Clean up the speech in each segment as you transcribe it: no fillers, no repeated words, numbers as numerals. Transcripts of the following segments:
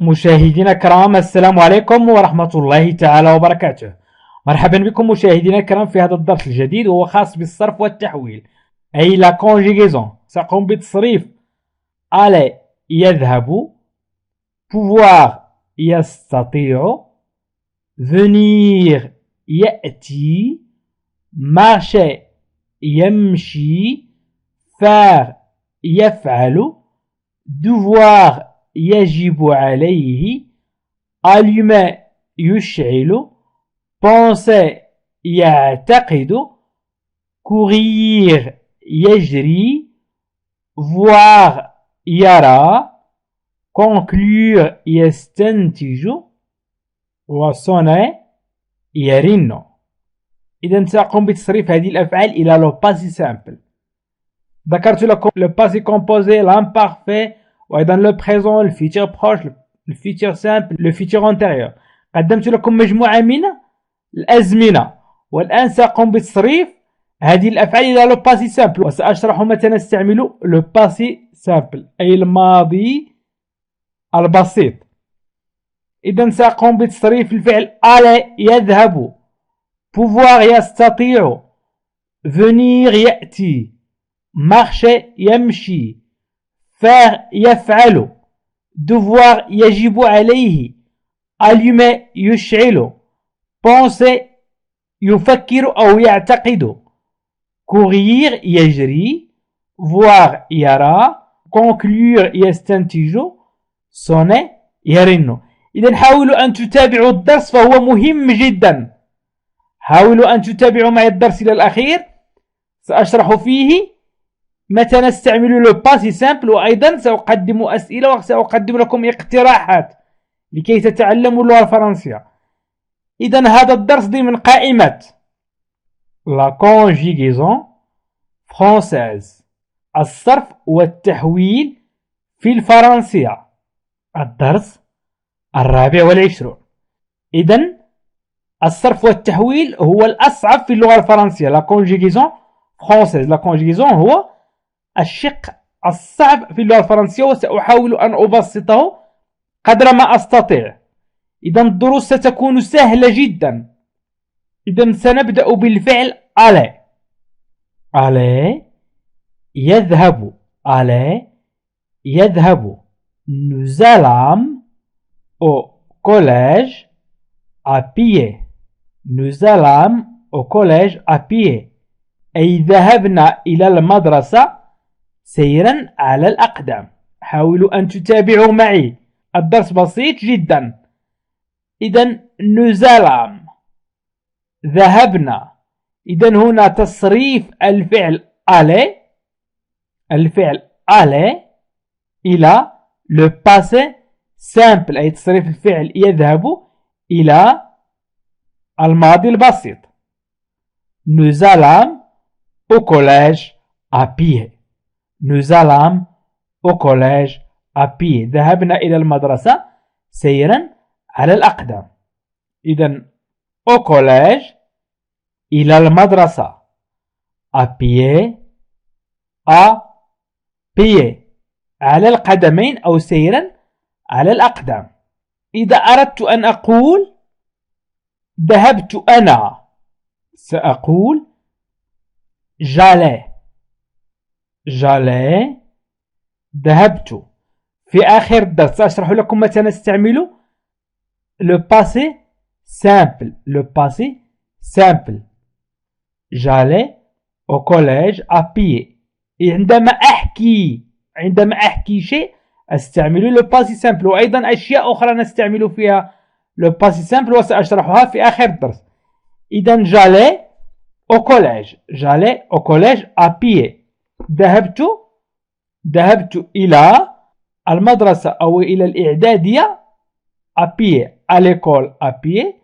مشاهدينا الكرام، السلام عليكم ورحمة الله تعالى وبركاته. مرحبا بكم مشاهدينا الكرام في هذا الدرس الجديد وهو خاص بالصرف والتحويل، أي لا كونجيغيزون. سأقوم بتصريف aller يذهب، pouvoir يستطيع، venir يأتي، marcher يمشي، faire يفعل، devoir يجب عليه، allumer يشعل، penser يعتقد، courir يجري، voir يرى، conclure يستنتج، وsonner يرن. إذا سأقوم بتصريف هذه الأفعال إلى لو باسي سامبل. ذكرت لكم لو باسي كومبوزي، l'imparfait، وأيضا لو بريزون، الفيتشر بروش، الفيتشر سامبل، لو فيتشر انتيريور. قدمت لكم مجموعة من الأزمنة، والآن سأقوم بتصريف هذه الأفعال إلى لو باسي سامبل، وسأشرح متى نستعمل لو باسي سامبل أي الماضي البسيط. إذا سأقوم بتصريف الفعل aller يذهب، pouvoir يستطيع، venir يأتي، marcher يمشي، faire يفعل، devoir يجب عليه، allumer يشعل، penser يفكر أو يعتقد، courir يجري، voir يرى، conclure يستنتج، sonner يرن. إذا حاولوا أن تتابعوا الدرس فهو مهم جدا. حاولوا أن تتابعوا معي الدرس إلى الأخير، سأشرح فيه متى نستعمل لو باسي سامبل، وأيضا سأقدم أسئلة وسأقدم لكم اقتراحات لكي تتعلموا اللغة الفرنسية. إذا هذا الدرس ضمن قائمة لا كونجيغيزون فرانسيز، الصرف والتحويل في الفرنسية، الدرس 24. إذا الصرف والتحويل هو الأصعب في اللغة الفرنسية. لا كونجيغيزون فرانسيز، لا كونجيغيزون هو الشق الصعب في اللغة الفرنسية، وسأحاول أن أبسطه قدر ما أستطيع. إذا الدروس ستكون سهلة جدا. إذا سنبدأ بالفعل aller. aller يذهب، aller يذهب. Nous allons au collège à pied. Nous allons au collège à pied. أي ذهبنا إلى المدرسة سيرا على الأقدام. حاولوا أن تتابعوا معي، الدرس بسيط جدا. إذا nous allons ذهبنا. إذا هنا تصريف الفعل aller، الفعل aller إلى le passé simple، أي تصريف الفعل يذهب إلى الماضي البسيط. Nous allons au collège à pied. Nous allons au collège à pied. ذهبنا إلى المدرسة سيرا على الأقدام. إذا au collège إلى المدرسة، à pied، à pied على القدمين أو سيرا على الأقدام. إذا أردت أن أقول ذهبت أنا سأقول j'allais. j'allais ذهبت. في آخر الدرس سأشرح لكم متى نستعمل le passé simple. le passé simple. j'allais au collège à pied. عندما أحكي شيء أستعمل le passé simple، وأيضا أشياء أخرى نستعمل فيها le passé simple وسأشرحها في آخر الدرس. إذا j'allais au collège. j'allais au collège à pied. ذهبت إلى المدرسة أو إلى الإعدادية à pied، à l'école à pied،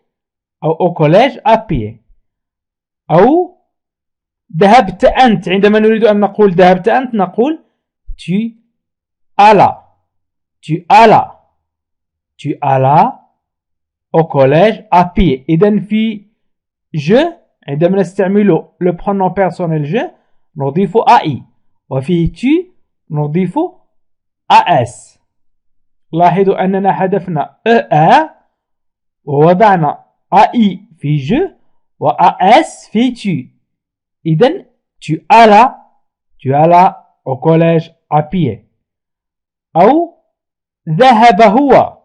أو au collège à pied. أو ذهبت أنت، عندما نريد أن نقول ذهبت أنت نقول tu allas. tu allas au collège à pied. إذن في je عندما نستعمل le pronom personnel je نضيف ai، وفي tu نضيف as. لاحظوا أننا حذفنا ER ووضعنا AI في je و AS في tu. إذن tu allais au collège à pied. أو ذهب هو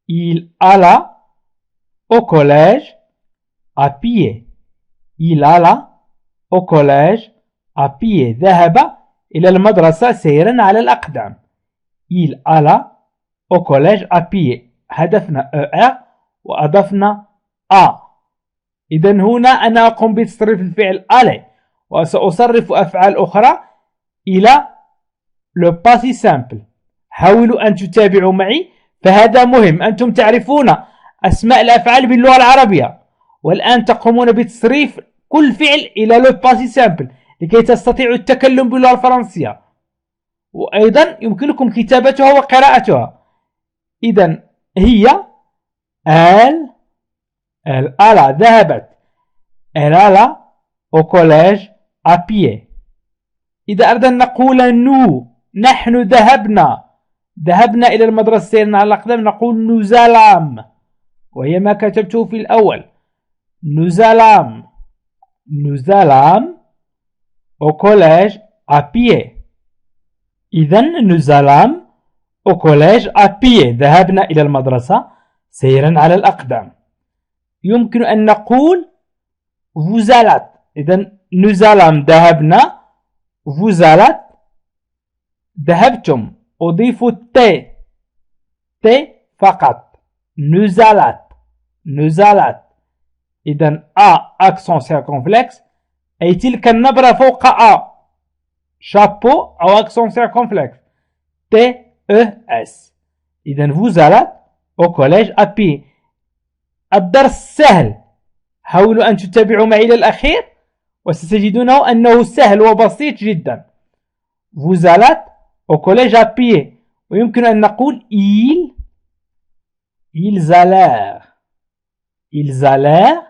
il alla au collège à pied. Il alla au collège à pied. ذهب إلى المدرسة سيرا على الأقدام. Il alla au collège à pied. حذفنا ER وأضفنا A. إذن هنا أنا أقوم بتصريف الفعل aller وسأصرف أفعال أخرى إلى le passé simple. حاولوا أن تتابعوا معي، فهذا مهم. أنتم تعرفون أسماء الأفعال باللغة العربية، والآن تقومون بتصريف كل فعل إلى le passé simple لكي تستطيعوا التكلم باللغة الفرنسية، وأيضا يمكنكم كتابتها وقراءتها. إذن هي elle alla ذهبت elle alla au collège à pied. إذا أردنا نقول نحن ذهبنا إلى المدرسة سيرنا على الأقدام، نقول nous allâmes، وهي ما كتبته في الأول. nous allâmes au collège à pied. إذن nous allâmes au collège à pied. ذهبنا إلى المدرسة سيرا على الأقدام. يمكن أن نقول vous allâtes. إذن nous allâmes ذهبنا، vous allâtes ذهبتم. أضيف ت فقط. nous allâtes. إذن accent circonflexe أي تلك النبرة فوق chapeau أو accent circonflexe TES. إذن vous allâtes au collège à pied. الدرس سهل، حاولوا أن تتابعوا معي إلى الأخير وستجدونه أنه سهل وبسيط جدا. vous allâtes au collège à pied. ويمكن أن نقول ils allèrent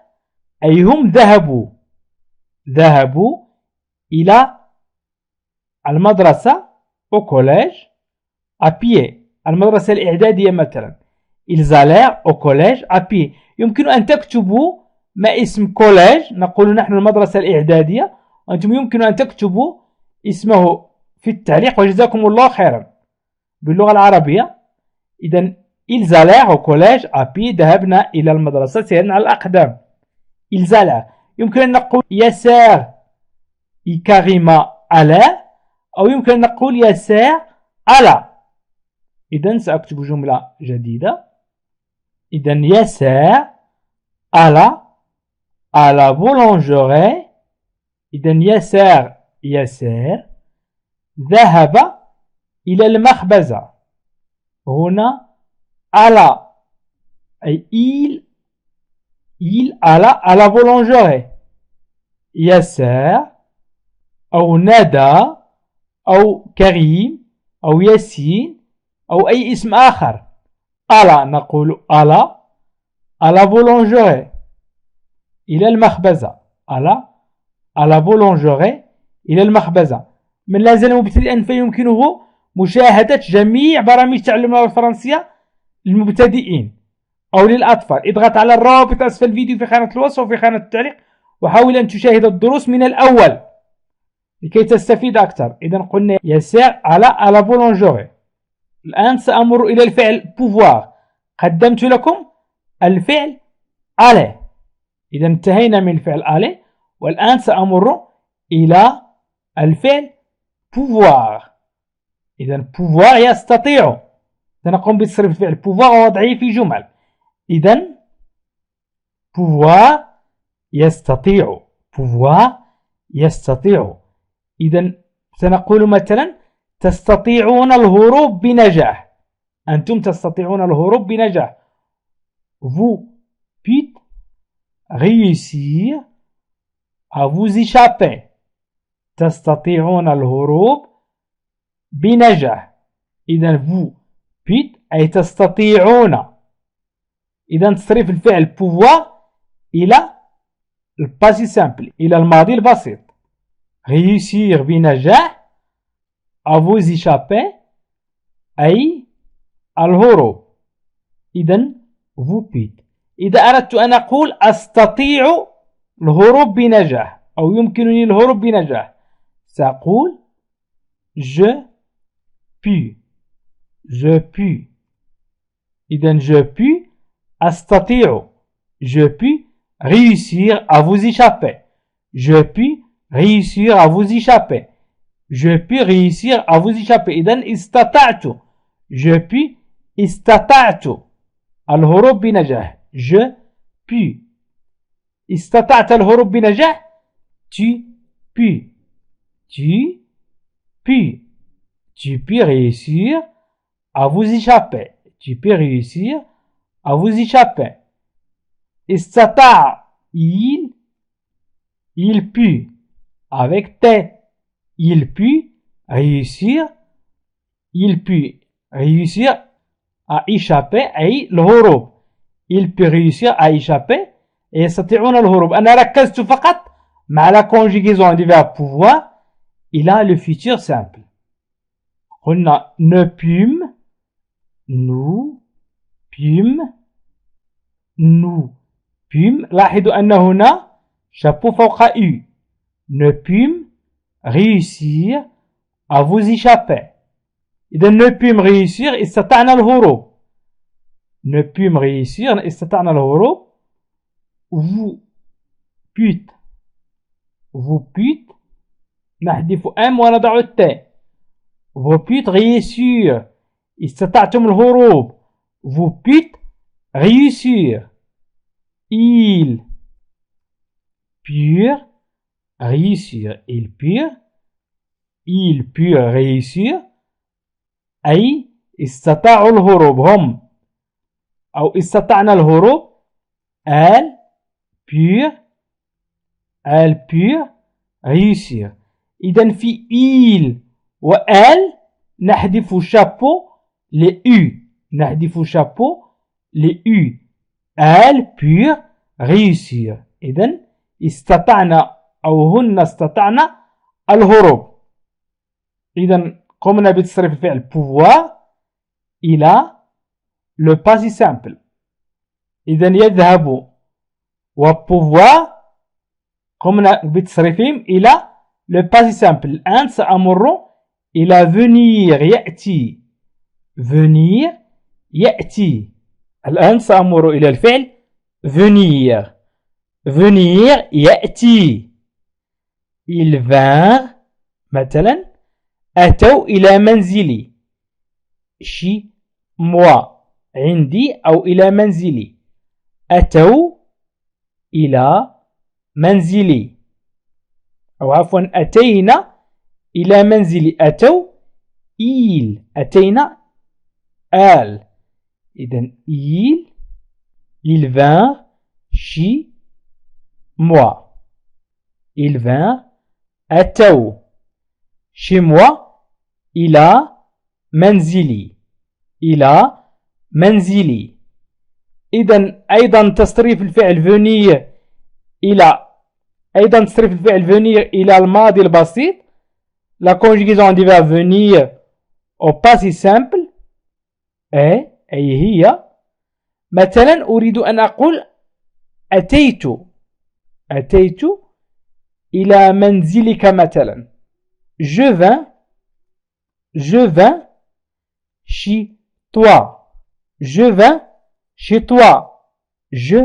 أي هم ذهبوا إلى المدرسة au collège à pied. المدرسة الإعدادية مثلا ils allèrent au collège à pied. يمكن أن تكتبوا ما اسم كوليج، نقول نحن المدرسة الإعدادية، وأنتم يمكن أن تكتبوا اسمه في التعليق وجزاكم الله خيرا باللغة العربية. إذن ils allèrent au collège à pied. ذهبنا إلى المدرسة سيرا على الأقدام. ils allèrent. يمكن أن نقول ياسر كريمة alla، أو يمكن أن نقول ياسر alla. إذن سأكتب جملة جديدة. إذن ياسر alla à la boulangerie. إذن ياسر ذهب إلى المخبزة. هنا alla أي il alla à la boulangerie. ياسر أو ندى أو كريم أو ياسين أو أي اسم آخر. alla نقول alla à la boulangerie إلى المخبزة. alla à la boulangerie إلى المخبزة. من لا زال مبتدئا فيمكنه مشاهدة جميع برامج تعلم اللغة الفرنسية للمبتدئين أو للأطفال. اضغط على الرابط أسفل الفيديو في خانة الوصف وفي خانة التعليق، وحاول أن تشاهد الدروس من الأول لكي تستفيد أكثر. إذا قلنا يسار على لا بولونجوري. الآن سأمر إلى الفعل pouvoir. قدمت لكم الفعل aller. إذا انتهينا من الفعل aller، والآن سأمر إلى الفعل pouvoir. إذا pouvoir يستطيع. سنقوم بتصريف الفعل pouvoir ووضعه في جمل. إذا pouvoir يستطيع. إذا سنقول مثلا تستطيعون الهروب بنجاح. أنتم تستطيعون الهروب بنجاح. Vous pouvez réussir à vous échapper. تستطيعون الهروب بنجاح. إذا vous pouvez أي تستطيعون. إذا تصريف الفعل pouvoir إلى الباسي سامبل، إلى الماضي البسيط. réussir بنجاح، à vous échapper، أي الهروب. إذن vous pûtes. إذا أردت أن أقول أستطيع الهروب بنجاح أو يمكنني الهروب بنجاح سأقول je puis. Je puis. إذن je puis أستطيع. Je puis réussir à vous échapper. Je puis réussir à vous échapper. Je puis réussir à vous échapper. إذن استطعت. Je puis استطعت الهروب بنجاح. Je puis. استطعت الهروب بنجاح. Tu puis. Tu puis. Tu puis réussir à vous échapper. Tu peux réussir à vous échapper. استطاع. Il put. Avec T. Il put réussir. Il put réussir à échapper أي الهروب. Il peut réussir à échapper et يستطيعون الهروب. أنا ركزت فقط مع la conjugaison du verbe pouvoir. Il a le futur simple. قلنا ne pûmes, nous pûmes, nous pûmes. لاحظوا أن هنا chapeau فوق U. Ne pûmes réussir à vous échapper. إذا ne pûmes réussir استطعنا الهروب. Ne pûmes réussir استطعنا الهروب. Vous pûtes. Vous pûtes نحذف M ونضع الت. Vous pûtes réussir استطعتم الهروب. Vous pûtes réussir. Ils purent réussir. Ils purent. Ils purent réussir. أي استطاعوا الهروب هم أو استطعنا الهروب. elles purent réussir. إذن في il و elle نحذف chapeau les U. نحذف chapeau les U. elles purent réussir. إذن استطعنا أو هن استطعنا الهروب. إذن قمنا بتصريف الفعل pouvoir إلى le passé simple. إذن يذهب و pouvoir قمنا بتصريفهم إلى le passé simple. الآن سأمر إلى venir يأتي. venir يأتي. الآن سأمر إلى الفعل venir. venir يأتي. ils vinrent مثلا أتوا إلى منزلي. chez moi عندي أو إلى منزلي. أتوا إلى منزلي أو عفوا أتينا إلى منزلي. أتوا ils أتينا elles. إذن ils vinrent chez moi. ils vinrent أتوا chez moi إلى منزلي. إلى منزلي. إذن أيضا تصريف الفعل venir إلى أيضا تصريف الفعل venir إلى الماضي البسيط. la conjugaison du verbe venir au passé simple أي هي مثلا أريد أن أقول أتيت إلى منزلك مثلا. je vins chez toi. je vins chez toi. je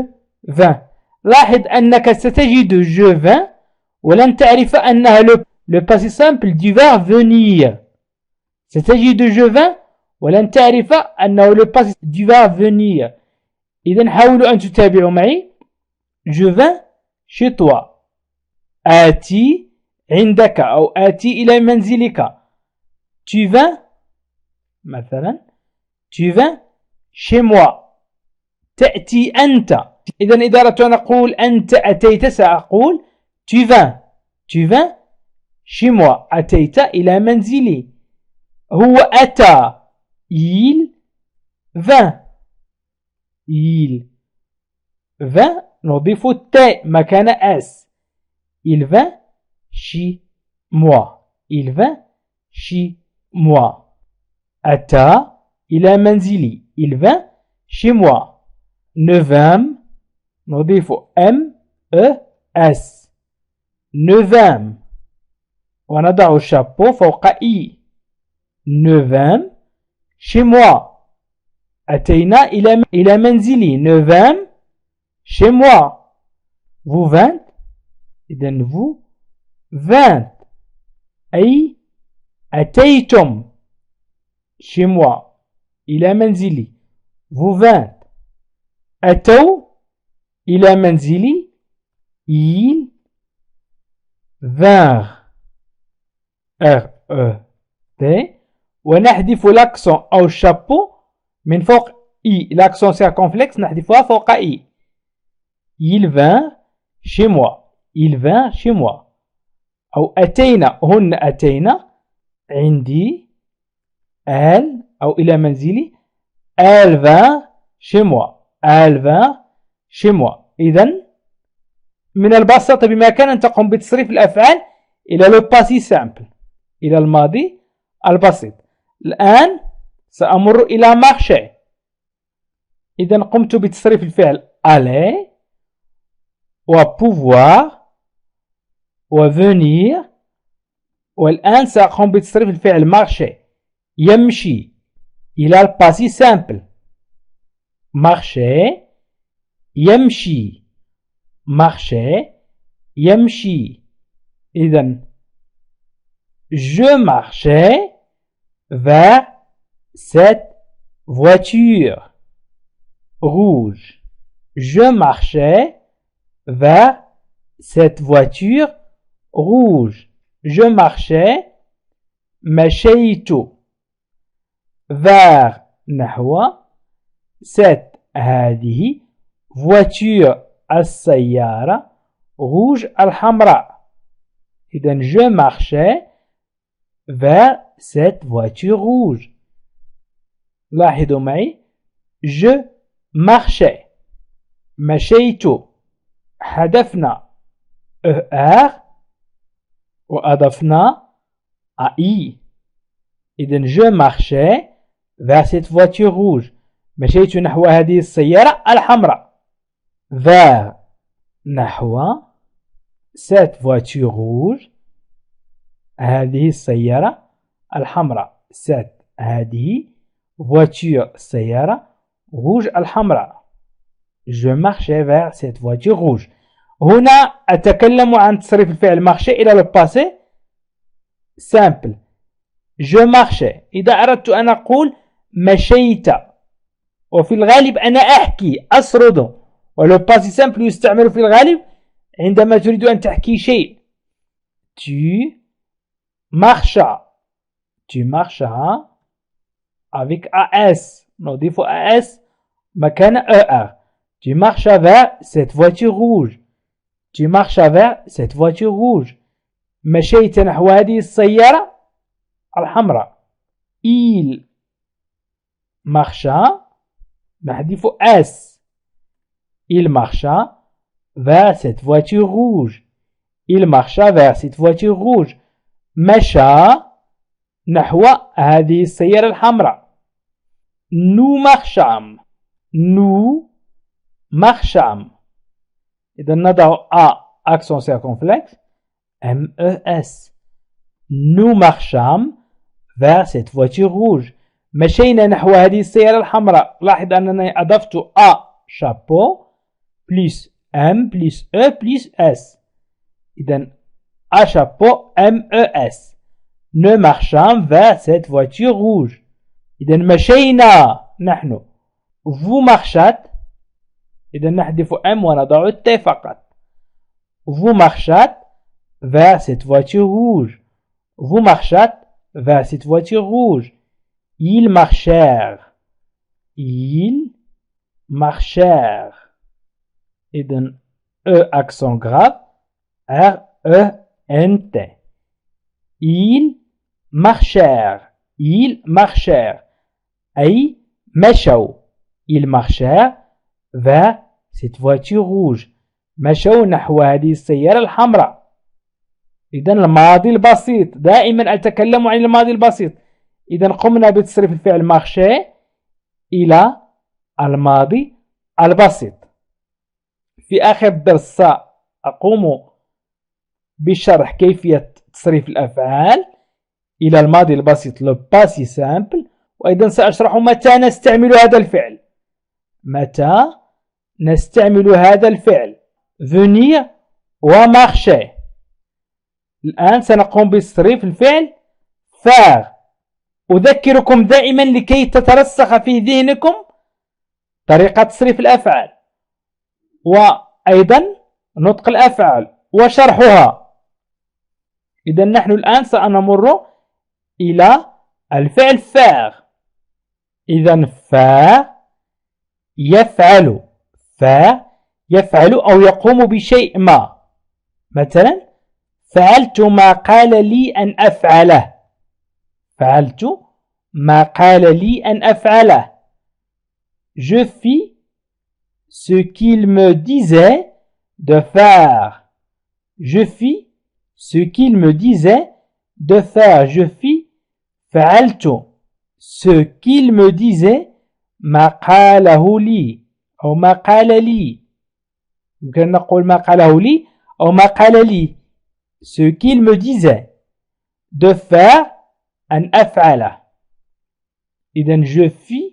vins. لاحظ أنك ستجد je vins ولن تعرف أنها le passé simple du verbe venir. ستجد je vins ولن تعرف أنه le passé du verbe venir. إذن حاولوا أن تتابعوا معي. je vins chez toi. آتي عندك أو آتي إلى منزلك. tu vins مثلا tu vins chez moi. تأتي أنت. إذن إذا أردت أن أقول أنت أتيت سأقول tu vins chez moi. أتيت إلى منزلي. هو أتى il vint نضيف الت مكان اس. il vint chez moi. il vint chez moi. أتى إلى منزلي. Il vint chez moi. Neuvième نضيف MES. Neuvième ونضع الشابو فوق I. Neuvième chez moi. أتينا إلى منزلي. Neuvième chez moi. Vous vingt. إذن vous vingt أي أتيتم chez moi إلى منزلي. Vous vingt. أتوا إلى منزلي. Ils vinrent. R-E-T. ونحذف l'accent أو الشابو من فوق I. l'accent circonflexe نحذفها فوق I. Il vint chez moi. Il vint chez moi. أو أتينا. هن أتينا عندي. Elle أو إلى منزلي. Elle vint chez moi. Elle vint chez moi. إذن من البساطة بإمكان أن تقوم بتصريف الأفعال إلى لو باسي سامبل، إلى الماضي البسيط. الآن سأمر إلى مارشي. إذن قمت بتصريف الفعل aller و pouvoir و venir، والآن سأقوم بتصريف الفعل مارشي يمشي إلى الباسي سامبل. مارشي يمشي. marcher يمشي. إذن je marchais vers cette voiture rouge. Je marchais vers cette voiture rouge. Je marchais مشيت vers نحو cette هذه voiture السيارة rouge الحمراء. إذن je marchais vers cette voiture rouge. لاحظوا معي je marchais مشيت حذفنا ER وأضفنا AI. إذن je marchais vers cette voiture rouge. مشيت نحو هذه السيارة الحمراء. vers نحو cette voiture rouge هذه السيارة الحمراء. cette هذه voiture السيارة rouge الحمراء. je marchais vers cette voiture rouge. هنا أتكلم عن تصريف الفعل marcher إلى le passé simple. je marchais إذا أردت أن أقول مشيت، وفي الغالب أنا أحكي أسرد، ولو باسي سامبل يستعمل في الغالب عندما تريد أن تحكي شيء. tu marches. tu marches avec AS نضيف AS مكان ER. tu marches vers cette voiture rouge. tu marches vers cette voiture rouge. مشيت نحو هذه السيارة الحمراء. il marcha نحذف S. il marcha vers cette voiture rouge. il marcha vers cette voiture rouge. مشى نحو هذه السيارة الحمراء. nous marchâmes. nous marchâmes. إذا نضع A accent circonflexe MES. nous marchâmes vers cette voiture rouge. مشينا نحو هذه السيارة الحمراء. لاحظ أنني أضفت A chapeau plus M plus E plus S. إذا A chapeau MES. nous marchâmes vers cette voiture rouge. إذا مشينا نحن. vous marchâtes. إذا نحذف M ونضع T فقط. vous marchâtes vers cette voiture rouge. vous marchâtes vers cette voiture rouge. ils marchèrent. ils marchèrent. إذن E accent grave R-E-N-T. ils marchèrent. ils marchèrent أي مشوا. ils marchèrent vers cette voiture rouge. مشوا نحو هذه السيارة الحمراء. إذن الماضي البسيط دائما أتكلم عن الماضي البسيط. إذا قمنا بتصريف الفعل مارشي إلى الماضي البسيط. في آخر الدرس سأقوم بشرح كيفية تصريف الأفعال إلى الماضي البسيط لو باسي سامبل، وأيضا سأشرح متى نستعمل هذا الفعل. متى نستعمل هذا الفعل venir وmarcher. الآن سنقوم بتصريف الفعل faire. أذكركم دائما لكي تترسخ في ذهنكم طريقة تصريف الأفعال وأيضا نطق الأفعال وشرحها. إذا نحن الآن سنمر إلى الفعل faire. إذا faire يفعل، faire يفعل أو يقوم بشيء ما. مثلا فعلت ما قال لي أن أفعله. فعلت ما قال لي أن أفعله. Je fis ce qu'il me disait de faire. Je fis ce qu'il me disait de faire. Je fis فعلت ce qu'il me disait ما قاله لي أو ما قال لي. يمكن نقول ما قاله لي أو ما قال لي. Ce qu'il me disait de faire أن أفعله. إذن je fis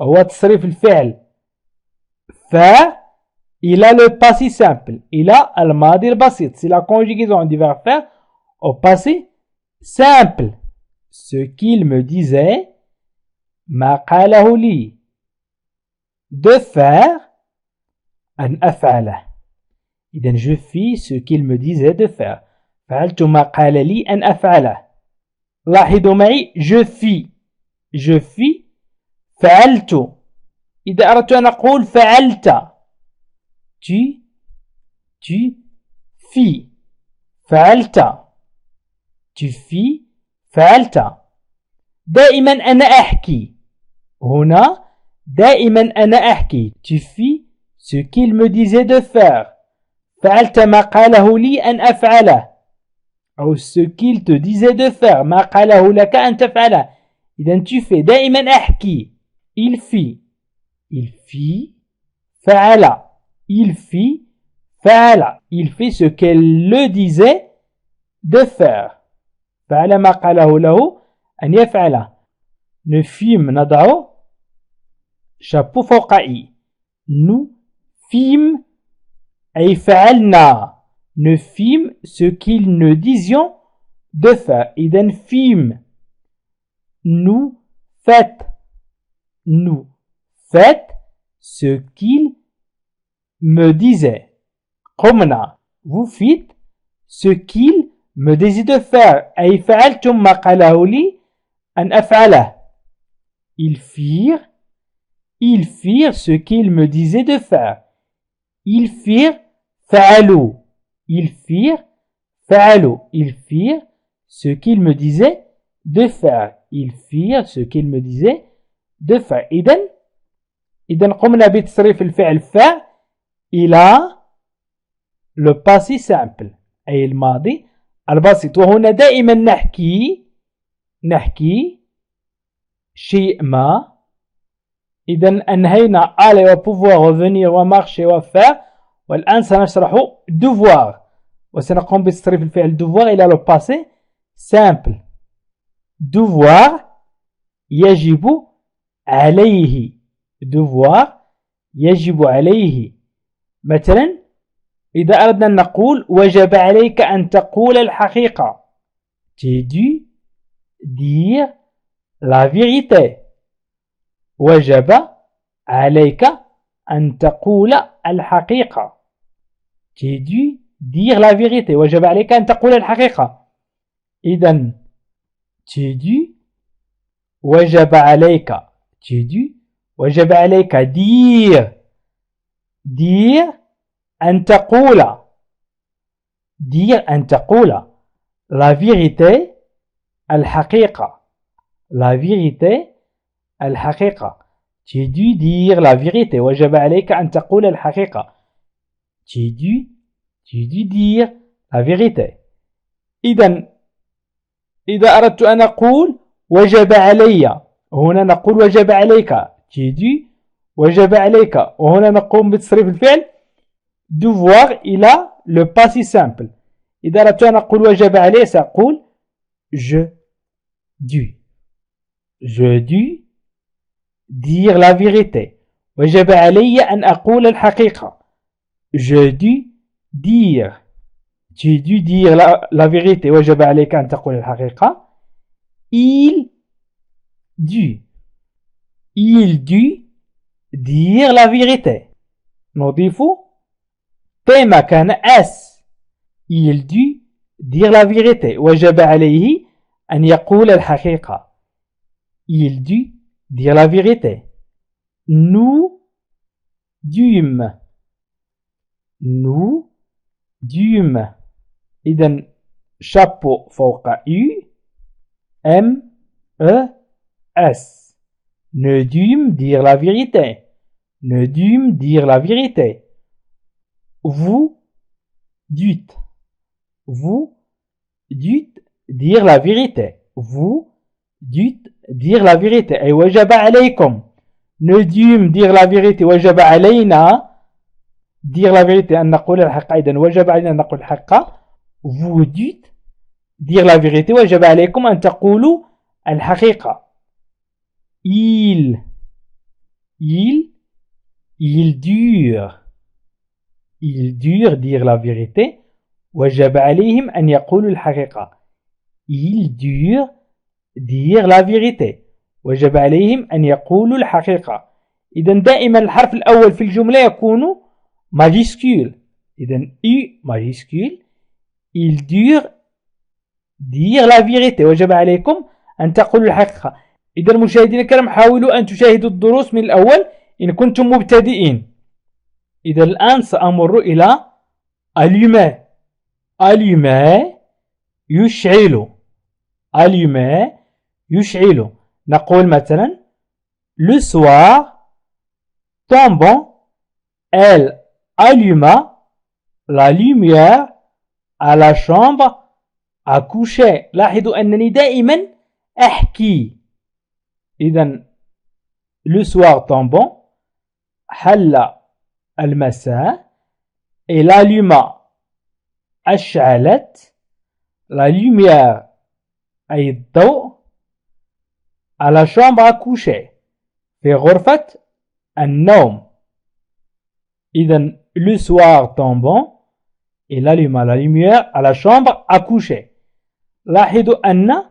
هو تصريف الفعل faire إلى le passé simple، إلى الماضي البسيط. C'est la conjugaison du verbe faire au passé simple. Ce qu'il me disait ما قاله لي de faire أن أفعله. إذن je fis ce qu'il me disait de faire. فعلت ما قال لي أن أفعله. لاحظوا معي je fis. je fis فعلت. إذا أردت أن أقول فعلت tu fis فعلت tu fis فعلت. دائما أنا أحكي. هنا دائما أنا أحكي. tu fis ce qu'il me disait de faire. فعلت ما قاله لي أن أفعله أو ce qu'il te disait de faire. ما قاله لك أن تفعله. إذن tu fais دائما أحكي. il fit فعل. il fit فعل. il fait ce qu'elle le disait de faire. فعل ما قاله له أن يفعله. نفيم نضع chapeau فوق إي. nous fîmes أي فعلنا. nous fîmes ce qu'ils nous disions de faire. إذن fîmes. nous faites ce qu'il me disait. قمنا. vous fîtes ce qu'il me disait de faire. أي فعلتم ما قاله لي أن أفعله. ils firent ce qu'il me disait de faire. ils firent فعلوا. ils firent فعلوا. ils firent ce qu'il me disait de faire. ils firent ce qu'il me disait de faire. إذن قمنا بتصريف الفعل faire إلى le passé simple أي الماضي البسيط. وهنا دائما نحكي شيء ما. إذن أنهينا aller وبوفوار وvenir ومارشي وفاire، والآن سنشرح devoir وسنقوم بتصريف الفعل devoir إلى le passé simple. devoir يجب عليه. devoir يجب عليه. مثلا إذا أردنا أن نقول وجب عليك أن تقول الحقيقة. tu dû dire la vérité. وجب عليك أن تقول الحقيقة. tu dû dire la vérité. وجب عليك أن تقول الحقيقة. إذن tu dû وجب عليك. tu dû وجب عليك dire أن تقول. dire أن تقول la vérité الحقيقة. la vérité الحقيقة. tu dû dire la vérité. وجب عليك أن تقول الحقيقة. tu dû dire la vérité. إذا أردت أن أقول وجب علي، هنا نقول وجب عليك. tu dis وجب عليك، وهنا نقوم بتصريف الفعل devoir إلى le passé simple. إذا أردت أن أقول وجب علي سأقول je dus. je dus dire la vérité. وجب علي أن أقول الحقيقة. je dus dire. tu dus dire la vérité. وجب عليك أن تقول الحقيقة. il dut. il dut dire la vérité. نضيف T مكان S. il dut dire la vérité. وجب عليه أن يقول الحقيقة. il dut dire la vérité. nous dûmes. nous dûmes. إذن chapeau فوق U M E S. ne dûmes dire la vérité. ne dûmes dire la vérité. vous dûtes. vous dûtes dire la vérité. vous dûtes dire la vérité. أي وجب عليكم. ne dûmes dire la vérité. وجب علينا dire la vérité أن نقول الحق. إذن وجب علينا أن نقول الحق. vous dûtes dire la vérité. وجب عليكم أن تقولوا الحقيقة. il dure. ils durent dire la vérité. وجب عليهم أن يقولوا الحقيقة. ils durent dire la vérité. وجب عليهم أن يقولوا الحقيقة. إذن دائما الحرف الأول في الجملة يكون majuscule. إذن U majuscule. ils durent dire la vérité. وجب عليكم أن تقولوا الحقيقة. إذن مشاهدينا الكرام حاولوا أن تشاهدوا الدروس من الأول إن كنتم مبتدئين. إذا الآن سأمر إلى allumer. allumer يشعل. allumer يشعل. نقول مثلا le soir tombant elle alluma la lumière à la chambre à coucher. لاحظوا أنني دائما أحكي. إذا le soir tombant حل المساء elle alluma أشعلت la lumière أي الضوء à la chambre à coucher في غرفة النوم. إذن le soir tombant elle alluma la lumière à la chambre à coucher. لاحظوا أن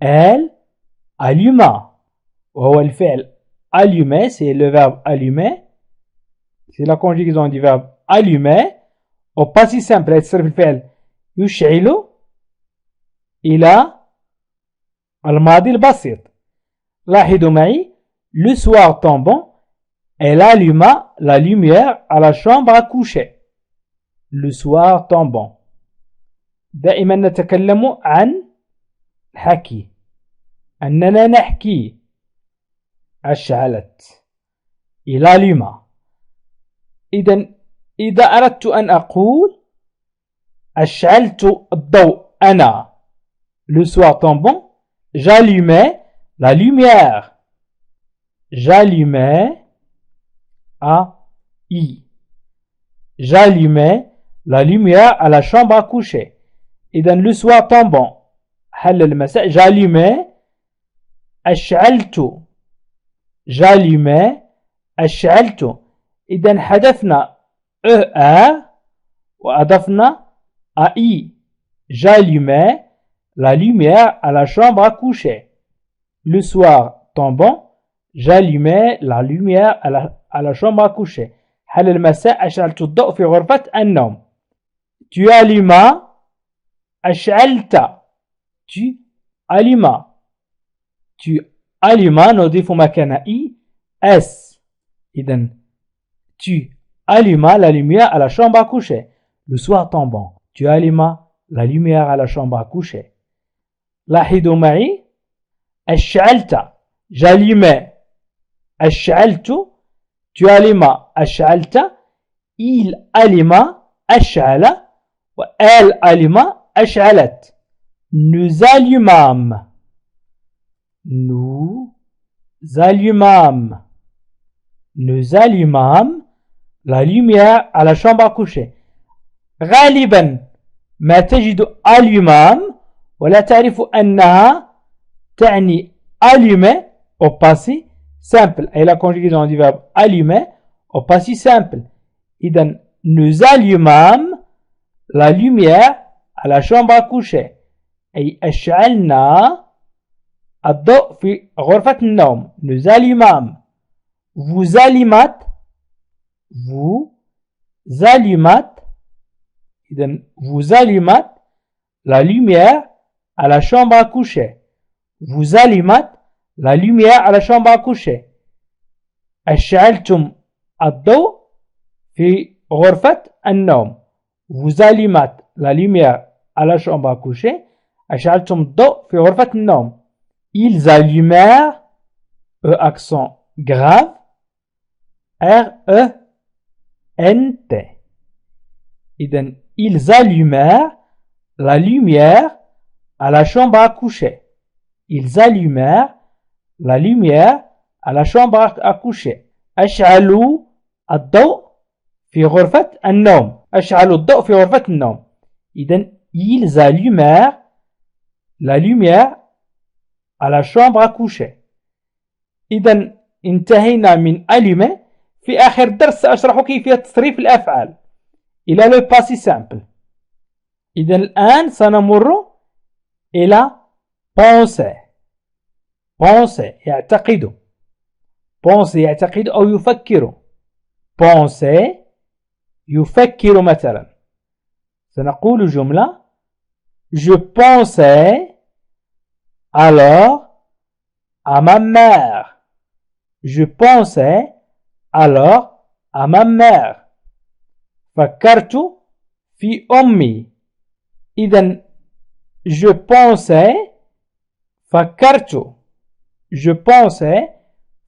elle alluma وهو الفعل allumer. c'est le verbe allumer. c'est la conjugaison du verbe allumer. au passé simple يتصرف الفعل يشعل إلى الماضي البسيط. لاحظوا معي le soir tombant elle alluma la lumière à la chambre à coucher. le soir tombant. دائما نتكلم عن الحكي. أننا نحكي. أشعلت il alluma. إذا أردت أن أقول أشعلت الضوء أنا le soir tombant j'allumais la lumière. j'allumais j'allumais la lumière à la chambre à coucher. إذا le soir tombant حل المساء j'allumais أشعلت. j'allumais أشعلت. إذا حذفنا وأضفنا AI. j'allumais la lumière à la chambre à coucher. le soir tombant j'allumais la lumière à la chambre à coucher. حل المساء أشعلت الضوء في غرفة النوم. tu allumas أشعلت. tu allumas. tu allumas نضيف مكان I S. إذن tu allumas la lumière à la chambre à coucher. le soir tombant tu allumas la lumière à la chambre à coucher. لاحظوا معي أشعلت j'allumais أشعلت. tu allumas أشعلت. il alluma أشعل. elle alluma أشعلت. nous allumâmes. nous allumâmes. Nous allumâmes la lumière à la chambre à coucher. غالبا ما تجد allumâmes ولا تعرف أنها تعني allumer au passé simple أي la conjugaison du verbe allumer au passé simple. إذن nous allumâmes la lumière à la chambre à coucher أي أشعلنا الضوء في غرفة النوم. nous allumâmes. vous allumâtes. vous allumâtes. إذن vous allumâtes la lumière à la chambre à coucher. vous allumâtes la lumière à la chambre à coucher. أشعلتم الضوء في غرفة النوم. vous allumâtes la lumière à la chambre à coucher. أشعلتم الضوء في غرفة النوم. ils allumèrent E accent grave R-E-N-T. إذن ils allumèrent la lumière à la chambre à coucher. ils allumèrent la lumière à la chambre à coucher. أشعلوا الضوء في غرفة النوم. أشعلوا الضوء في غرفة النوم. إذن ils allumèrent la lumière à la chambre à coucher. إذن انتهينا من allumer. في آخر الدرس سأشرح كيفية تصريف الأفعال إلى le passé simple. إذن الآن سنمر إلى penser. penser يعتقد. penser يعتقد أو يفكر. penser يفكر مثلا. سنقول جملة je pensais alors à ma mère. je pensais alors à ma mère. فكرت في أمي. إذن je pensais فكرت. je pensais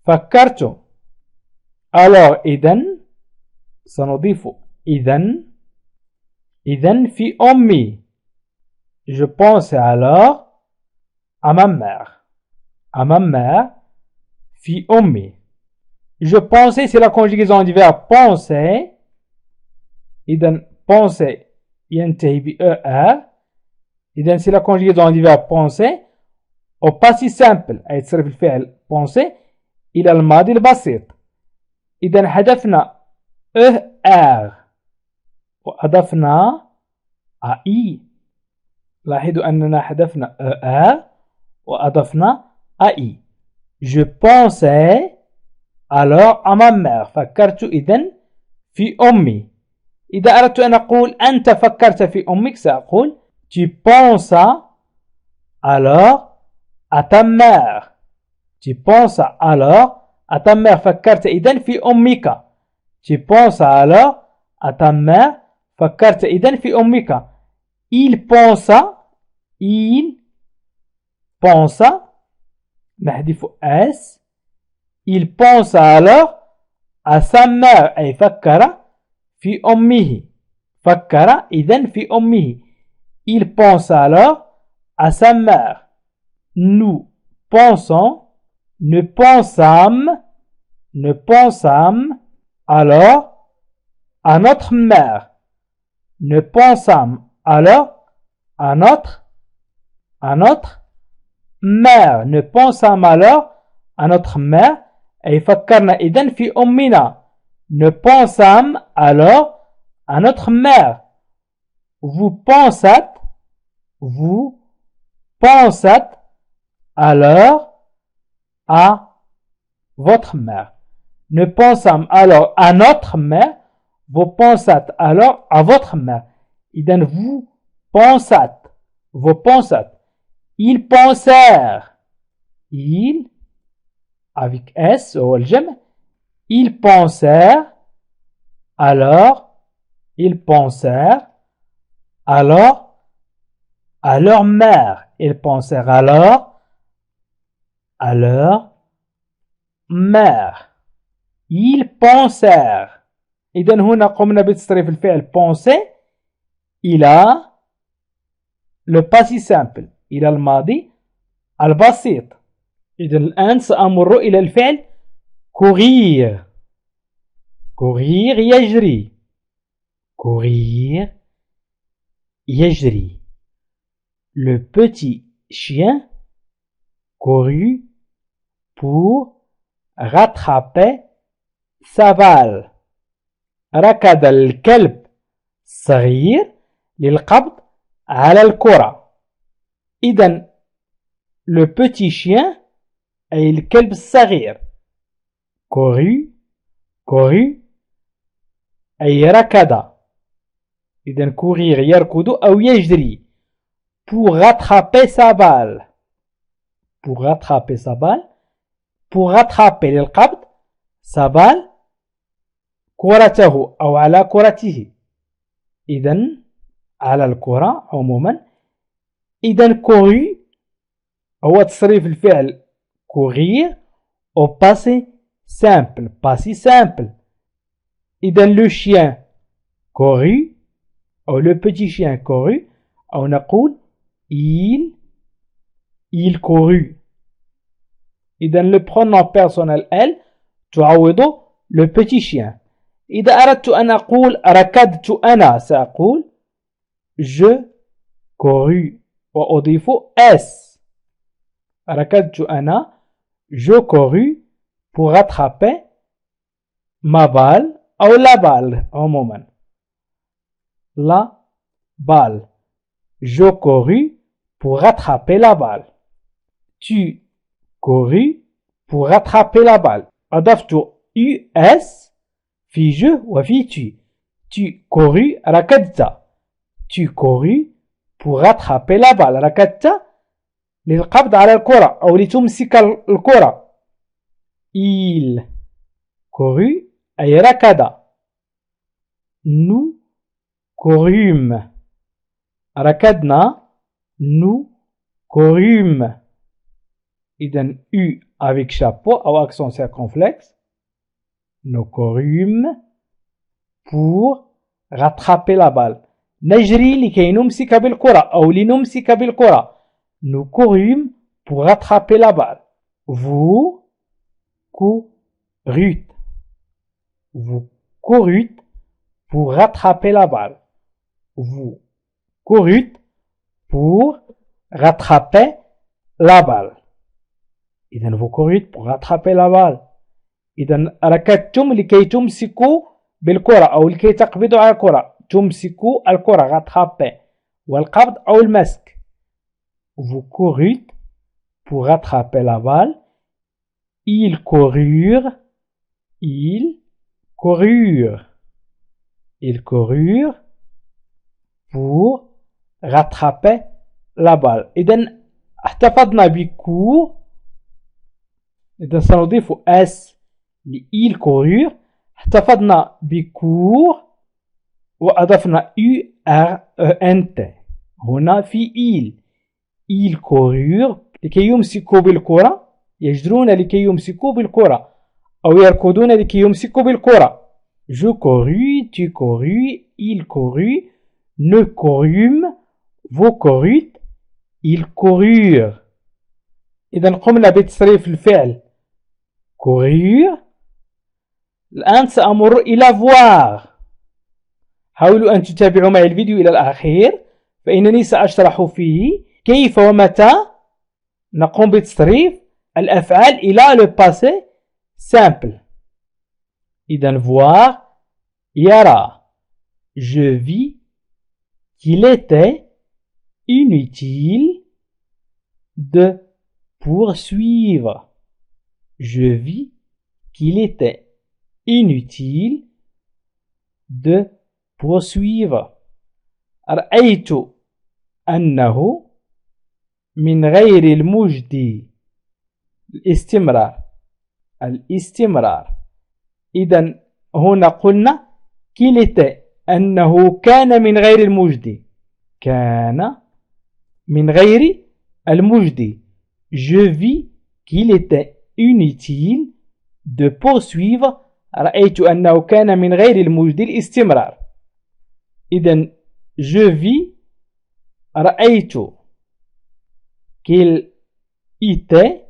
فكرت. alors إذن سنضيف إذن في أمي. je pensais alors à ma mère. à ma mère في أمي. je pensais c'est la conjugaison du verbe penser. إذن penser ينتهي ب ER. إذن c'est la conjugaison du verbe penser au passé simple أي تصرف الفعل penser إلى الماضي البسيط. إذن حذفنا ER وأضفنا AI. لاحظوا أننا حذفنا ER وأضفنا AI. je pensais alors à ma mère. فكرت إذن في أمي. إذا أردت أن أقول أنت فكرت في أمك سأقول tu penses alors à ta mère. tu penses alors à ta mère. فكرت إذن في أمك. tu penses alors à ta mère. فكرت إذن في أمك. il pense نحذف S. il pense alors à sa mère أي فكر في أمه. فكر إذن في أمه. il pense alors à sa mère. nous pensons. nous pensâmes alors à notre mère. nous pensâmes alors à notre mère. nous pensâmes alors à notre mère أي فكرنا إذن في أمنا. nous pensâmes alors à notre mère. vous pensâtes alors à votre mère. nous pensâmes alors à notre mère. vous pensâtes alors à votre mère. إذن vous pensâtes. ils pensèrent. ils avec S au الجمع. ils pensèrent alors à leur mère. ils pensèrent alors à leur mère. ils pensèrent. إذن هنا قمنا بتصريف الفعل penser إلى le passé simple إلى الماضي البسيط. إذا الآن سأمر إلى الفعل courir. courir يجري. courir يجري. Le petit chien courut pour rattraper sa balle. ركض الكلب الصغير للقبض على الكرة. إذن le petit chien أي الكلب الصغير courut أي ركض. إذن courir يركض أو يجري pour rattraper sa balle. pour rattraper sa balle. pour rattraper للقبض sa balle كرته أو على كرته. إذن على الكرة عموما. إذن couru هو تصريف الفعل courir au passé simple. passé simple. إذن le chien courut أو le petit chien courut أو نقول il courut. إذن le pronom personnel elle تعوض le petit chien. إذا أردت أن أقول ركضت أنا سأقول je courus وأضيف s. ركضت أنا je courus pour rattraper ma balle أو la balle عموما. la balle. je courus pour rattraper la balle. tu courus pour rattraper la balle. أضفت us في je وفي tu. tu courus ركضت. tu courus pour rattraper la balle. ركضت للقبض على الكرة أو لتمسك الكرة. il courut أي ركض. nous courûmes ركضنا. nous courûmes. إذن U avec chapeau أو accent circonflexe. nous courûmes pour rattraper la balle. نجري لكي نمسك بالكرة أو لنمسك بالكرة. nous courûmes pour rattraper la balle. vous courûtes. vous courûtes pour rattraper la balle. vous courûtes pour rattraper la balle. إذن vous courûtes pour rattraper la balle. إذن ركضتم لكي تمسكوا بالكرة أو لكي تقبضوا على الكرة. تمسكوا الكرة rattraper والقبض أو المسك. vous courûtes pour rattraper la balle. ils coururent. ils coururent. ils coururent pour rattraper la balle. إذن احتفظنا بكور. إذا سنضيف اس لإيل كورور. احتفظنا بكور وأضفنا URENT هنا في إيل كورور لكي يمسكوا بالكرة. يجرون لكي يمسكوا بالكرة أو يركضون لكي يمسكوا بالكرة. je courus, tu courus, il courut, nous courûmes, vous courûtes, ils coururent. إذا قمنا بتصريف الفعل courir. الآن سأمر إلى voir. حاولوا أن تتابعوا معي الفيديو إلى الأخير فإنني سأشرح فيه كيف ومتى نقوم بتصريف الأفعال إلى le passé simple. إذا voir يرى. je vis qu'il était inutile de poursuivre. je vis qu'il était inutile de poursuivre. رأيت أنه من غير المجدي الاستمرار. إذن هنا قلنا qu'il était أنه كان من غير المجدي. كان من غير المجدي. je vis qu'il était inutile de poursuivre. رأيت أنه كان من غير المجدي الاستمرار. إذن je vis رأيت qu'il était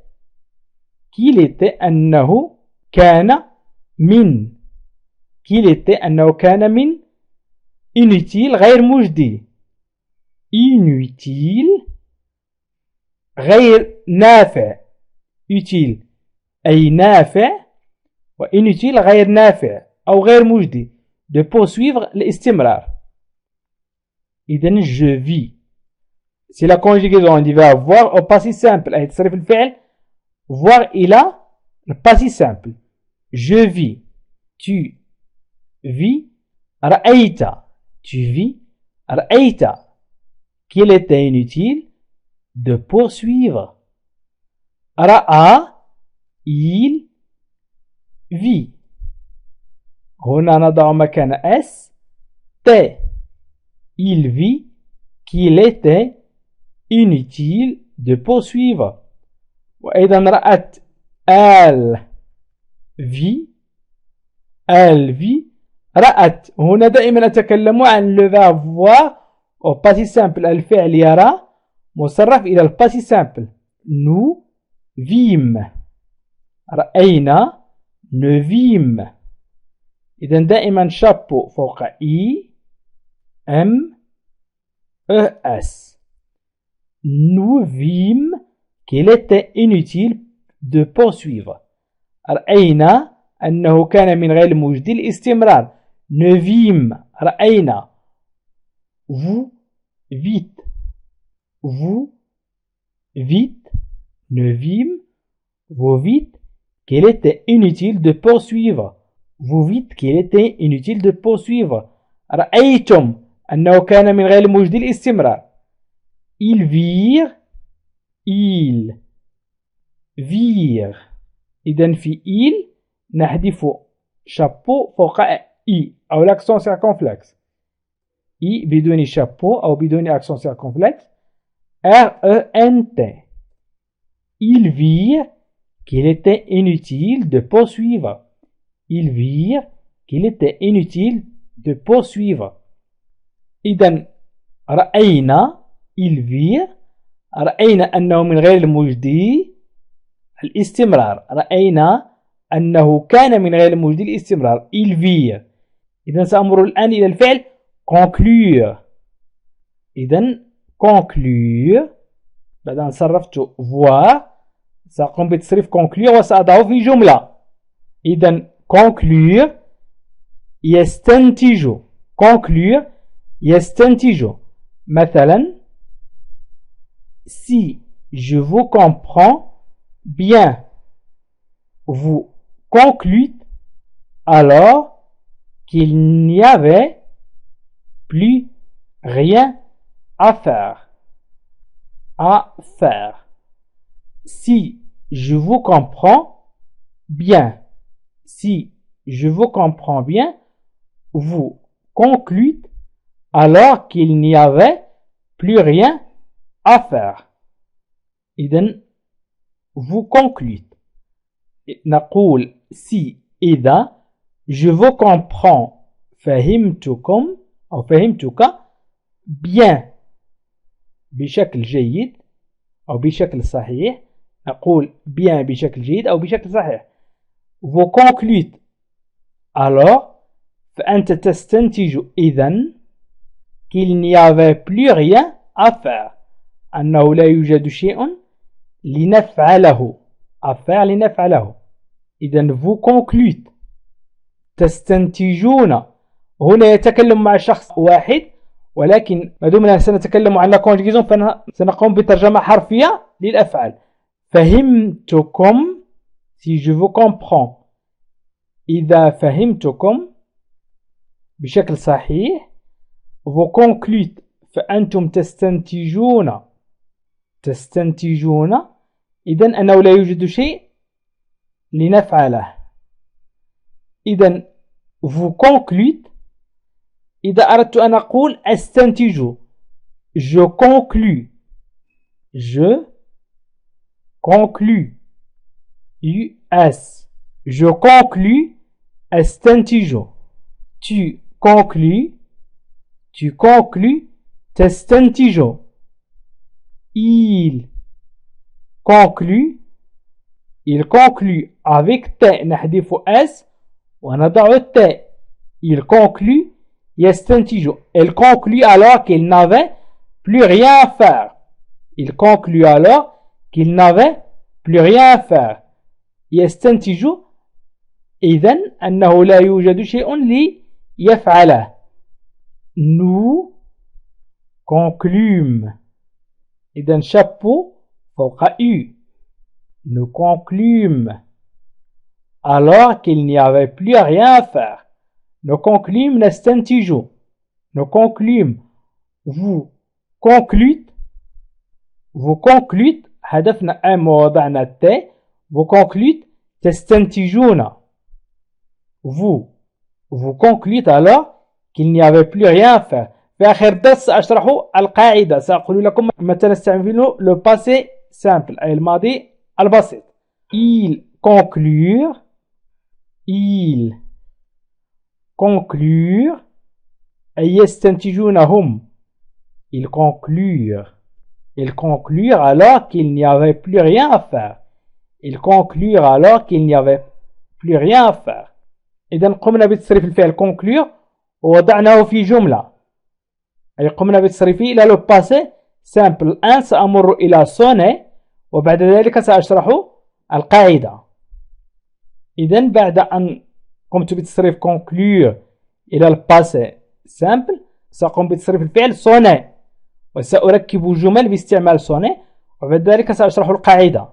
qu'il était أنه كان من qu'il était أنه كان من inutile غير مجدي inutile غير نافع utile أي نافع و inutile غير نافع أو غير مجدي de poursuivre الاستمرار. إذن je vis c'est la conjugaison on va voir au passé simple أي تصريف الفعل voir إلى le passé simple. Je vis tu vis رأيت tu vis رأيت qu'il était inutile de poursuivre. رأى il vit. هنا نضع مكان S T il vit qu'il était inutile de poursuivre. وأيضا رأت elle vit رأت. هنا دائما أتكلم عن le verbe voir au passé simple الفعل يرى مصرف إلى le passé simple. nous vîmes رأينا ne vîmes. إذا دائما chapeau فوق I M E S. nous vîmes qu'il était inutile de poursuivre. رأينا أنه كان من غير مجدي الاستمرار. ne vîmes رأينا. vous vîtes ne vîmes vous vîtes qu'il était inutile de poursuivre. vous vîtes qu'il était inutile de poursuivre. رأيتم أنه كان من غير مجدي الاستمرار. ils virent إذن في il نحذف chapeau فوق I أو l'accent circonflexe. I بدون chapeau أو بدون accent circonflexe. RENT. ils virent qu'il était inutile de poursuivre. ils virent qu'il était inutile de poursuivre. إذن رأينا ils virent رأينا أنه من غير المجدي الاستمرار. رأينا أنه كان من غير المجدي الاستمرار. ils virent. إذن سأمر الآن إلى الفعل conclure. إذن conclure بعد أن صرفت voir سأقوم بتصريف conclure وسأضعه في جملة. إذن conclure يستنتج. conclure يستنتج. مثلا si je vous comprends bien vous concluez alors qu'il n'y avait plus rien à faire. Si je vous comprends bien. Si je vous comprends bien, vous concluez alors qu'il n'y avait plus rien à faire. إذن vous concluez. نقول si إذا je vous comprends فهمتكم أو فهمتك bien بشكل جيد أو بشكل صحيح. نقول bien بشكل جيد أو بشكل صحيح. vous concluez alors فأنت تستنتج إذن qu'il n'y avait plus rien à faire. أنه لا يوجد شيء لنفعله. à faire لنفعله. إذن vous concluez. تستنتجون. هنا يتكلم مع شخص واحد ولكن ما دمنا سنتكلم عن la conjugaison فسنقوم بترجمة حرفية للأفعال. فهمتكم si je vous comprends. إذا فهمتكم بشكل صحيح. vous concluez فأنتم تستنتجون. إذن أنه لا يوجد شيء لنفعله. إذن vous concluez. إذا أردت أن أقول أستنتج je conclus. US. je conclus أستنتج. tu conclus تستنتج. il conclut il conclut avec T نحذف S ونضع T. Il conclut يستنتج. Il conclut alors qu'il n'avait plus rien à faire. Il conclut alors qu'il n'avait plus rien à faire. يستنتج إذن أنه لا يوجد شيء ليفعله. Nous conclûmes. إذن chapeau فوق U. Nous conclûmes alors qu'il n'y avait plus rien à faire. Nous conclûmes نستنتج. Nous conclûmes. Vous conclûtes. Vous conclûtes. حذفنا M ووضعنا T. Vous conclûtes تستنتجون. Vous conclûtes alors qu'il n'y avait plus rien à faire. في آخر الدرس سأشرح القاعدة. سأقول لكم متى نستعمل le passé simple أي الماضي البسيط. Ils conclurent. Ils conclurent أي يستنتجون هم. Ils conclurent. Ils conclurent alors qu'il n'y avait plus rien à faire. Ils conclurent alors qu'il n'y avait plus rien à faire. إذن قمنا بتصريف الفعل conclure ووضعناه في جملة. أي قمنا بتصريفه إلى le passé simple 1. سأمر إلى sonner وبعد ذلك سأشرح القاعدة. إذن بعد أن قمت بتصريف conclure إلى le passé simple سأقوم بتصريف الفعل sonner وسأركب جمل باستعمال sonner وبعد ذلك سأشرح القاعدة.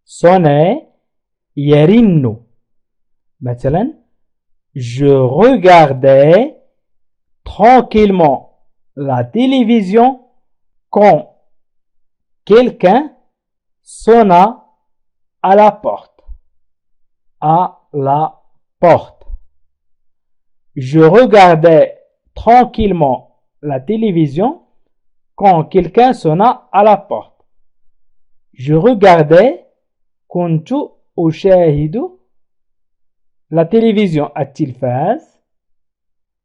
sonner يرن. مثلا je regardais tranquillement la télévision quand quelqu'un sonna à la porte. À la porte. Je regardais tranquillement la télévision quand quelqu'un sonna à la porte. Je regardais كنت أشاهد la télévision التلفاز.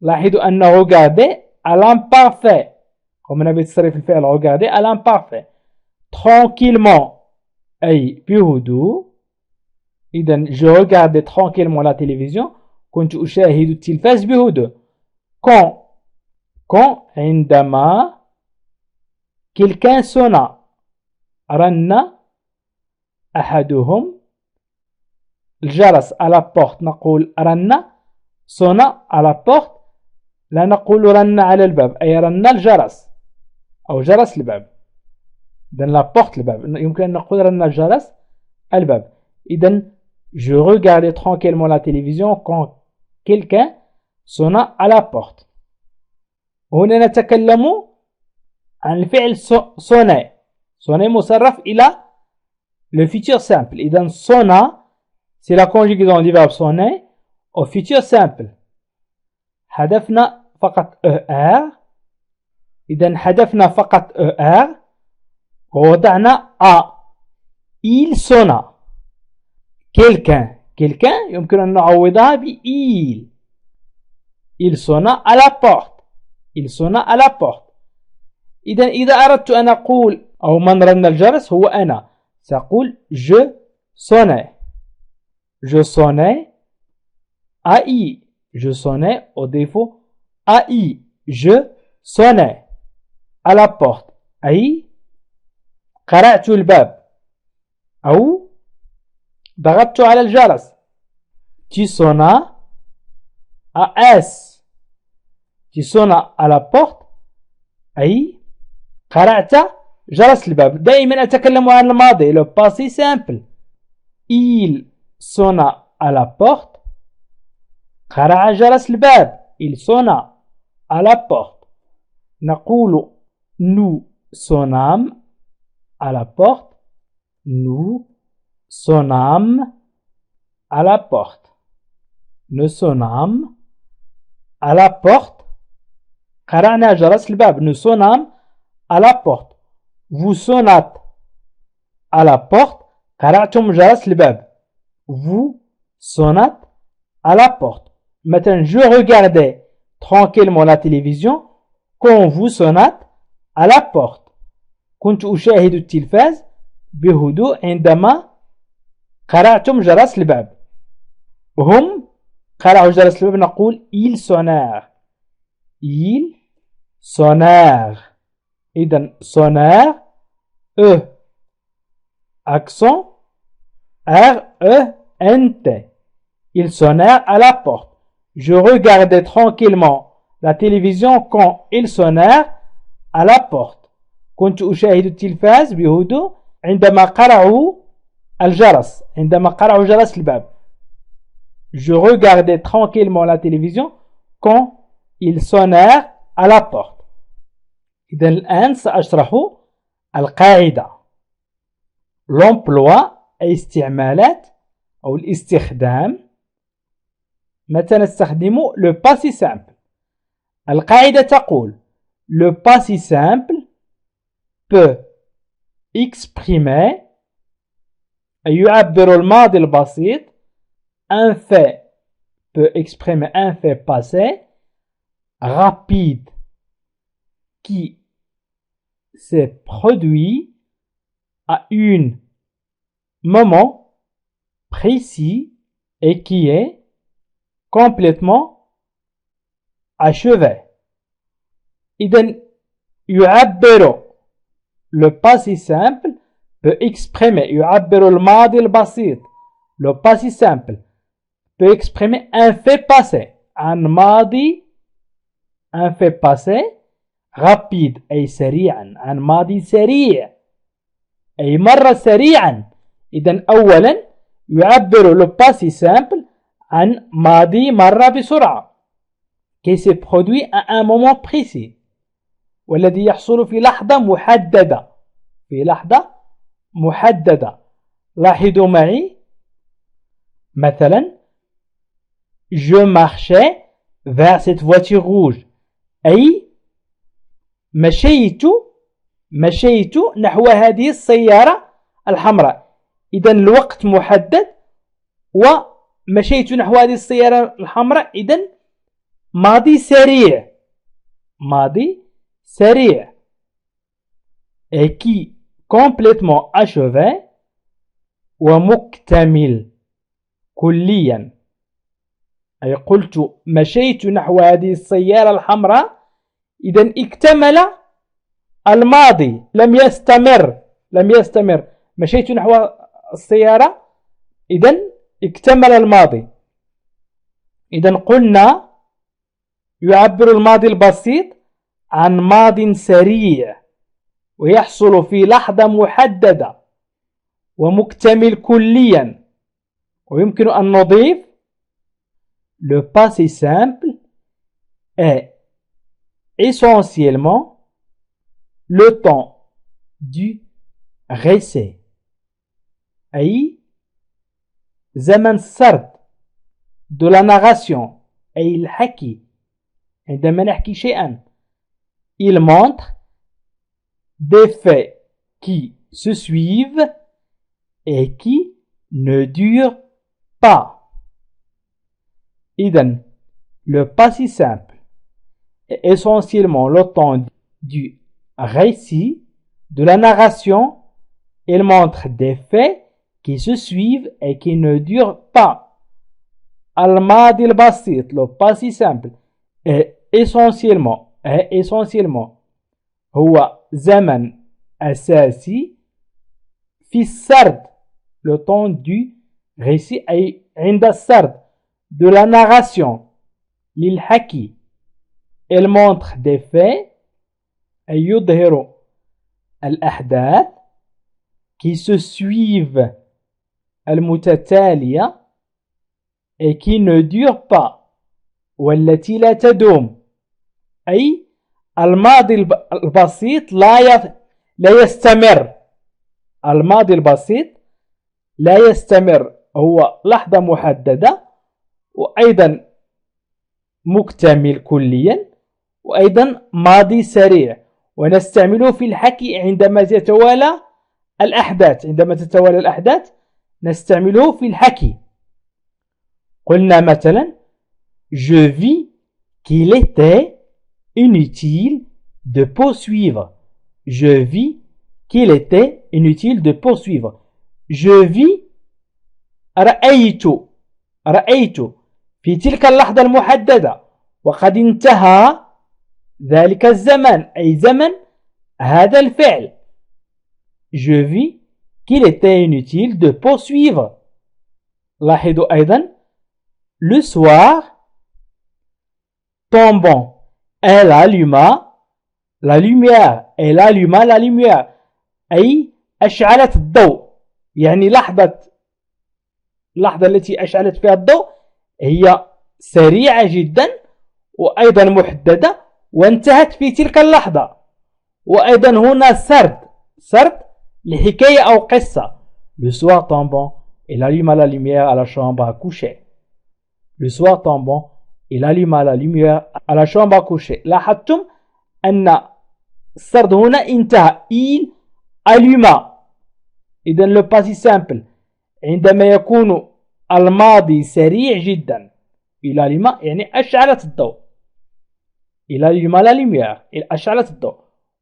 لاحظوا أن regarder à l'imparfait. قمنا بتصريف الفعل regarder à l'imparfait. tranquillement أي بهدوء. إذن je regardais tranquillement la télévision كنت أشاهد التلفاز بهدوء. quand عندما quelqu'un sonna رن أحدهم الجرس à la porte نقول رن. sonna à la porte لا نقول رن على الباب أي رن الجرس أو جرس الباب. إذن la porte الباب يمكن أن نقول رن الجرس الباب. إذن je regardais tranquillement la télévision quand quelqu'un sonna à la porte. هنا نتكلم عن الفعل sonner. sonner مصرف إلى le futur simple. إذن sonna c'est la conjugaison du verbe sonner au futur simple. حذفنا فقط ER. إذن حذفنا فقط ER ووضعنا A. il sonna. quelqu'un يمكن أن نعوضها ب il. il sonna à la porte. il sonna à la porte. إذا أردت أن أقول أو من رن الجرس هو أنا سأقول je sonnais. je sonnais AI. je sonnais au défaut AI. je sonnais à la porte أي قرعت الباب أو ضغطت على الجرس. tu sonnas AS. tu sonnas à la porte أي قرعت جرس الباب. دائما أتكلم عن الماضي le passé simple. il sonna à la porte. قرع جرس الباب. il sonna à la porte. نقول nous sonnâmes à la porte. nous sonnâmes à la porte. nous sonnâmes à la porte. قرعنا جرس الباب. nous sonnâmes à la porte. vous sonnâtes à la porte. قرعتم جرس الباب. vous sonnâtes à la porte. Maintenant, je regardais tranquillement la télévision quand vous sonnâtes à la porte. كنت أشاهد التلفاز بهدوء عندما قرعتم جرس الباب. هم قرعوا جرس الباب نقول ils sonnèrent. ils sonnèrent. إذن sonnèrent E accent R E N T. Ils sonnèrent à la porte. Je regardais tranquillement la télévision quand ils sonnèrent à la porte. كنت أشاهد التلفاز بهدوء عندما قرعوا الجرس. عندما قرعوا جرس الباب. Je regardais tranquillement la télévision quand ils sonnèrent à la porte. إذن الآن سأشرح القاعدة. l'emploi أي استعمالات أو الاستخدام. متى نستخدم le passé simple. القاعدة تقول le passé simple peut exprimer أي يعبر الماضي البسيط. un fait peut exprimer un fait passé rapide qui s'est produit à un moment précis et qui est complètement achevé. إذن يعبر le passé simple peut exprimer يعبر الماضي البسيط. le passé simple peut exprimer un fait passé عن ماضي un fait passé rapide أي سريعا عن ماضي سريع أي مرة سريعا. إذن أولا يعبر le passé simple عن ماضي مرة بسرعة qui se produit à un moment précis والذي يحصل في لحظة محددة. في لحظة محددة. لاحظوا معي مثلا je marchais vers cette voiture rouge أي مشيت نحو هذه السيارة الحمراء. إذن الوقت محدد ومشيت نحو هذه السيارة الحمراء. إذن ماضي سريع. ماضي سريع et qui complètement achevé ومكتمل كليا. أي قلت مشيت نحو هذه السيارة الحمراء. إذن اكتمل الماضي لم يستمر. مشيت نحو السيارة إذن اكتمل الماضي. إذن قلنا يعبر الماضي البسيط عن ماض سريع ويحصل في لحظة محددة ومكتمل كليا. ويمكن أن نضيف le passé simple est essentiellement le temps du récit أي زمن السرد de la narration أي الحكي. عندما نحكي شيئا il montre des faits qui se suivent et qui ne durent pas. إذن le passé simple est essentiellement le temps du récit, de la narration. Il montre des faits qui se suivent et qui ne durent pas. الماضي البسيط le passé simple est essentiellement هو زمن أساسي في السرد le temps du récit أي عند السرد de la narration للحكي. Il montre des faits أي يظهر الأحداث qui se suivent المتتالية et qui ne durent pas والتي لا تدوم. أي الماضي البسيط لا يستمر. الماضي البسيط لا يستمر هو لحظة محددة وأيضا مكتمل كليا وأيضا ماضي سريع. ونستعمله في الحكي عندما تتوالى الأحداث نستعمله في الحكي. قلنا مثلا je vis qu'il était inutile de poursuivre. Je vis qu'il était inutile de poursuivre. Je vis رأيت في تلك اللحظة المحددة وقد انتهى ذلك الزمان أي زمن هذا الفعل. Je vis qu'il était inutile de poursuivre. لاحظوا أيضا le soir tombant elle alluma la lumière elle alluma la lumière أي أشعلت الضوء، يعني اللحظة التي أشعلت فيها الضوء هي سريعة جدا وأيضا محددة وانتهت في تلك اللحظة. وأيضا هنا سرد لحكاية أو قصة. Le soir tombant il alluma la lumière à la chambre à coucher. Le soir tombant il alluma la lumière à la chambre à coucher. لاحظتم أن السرد هنا انتهى. il alluma. إذن le passé simple عندما يكون الماضي سريع جدا il alluma يعني أشعلت الضوء. il alluma la lumière أشعلت الضوء.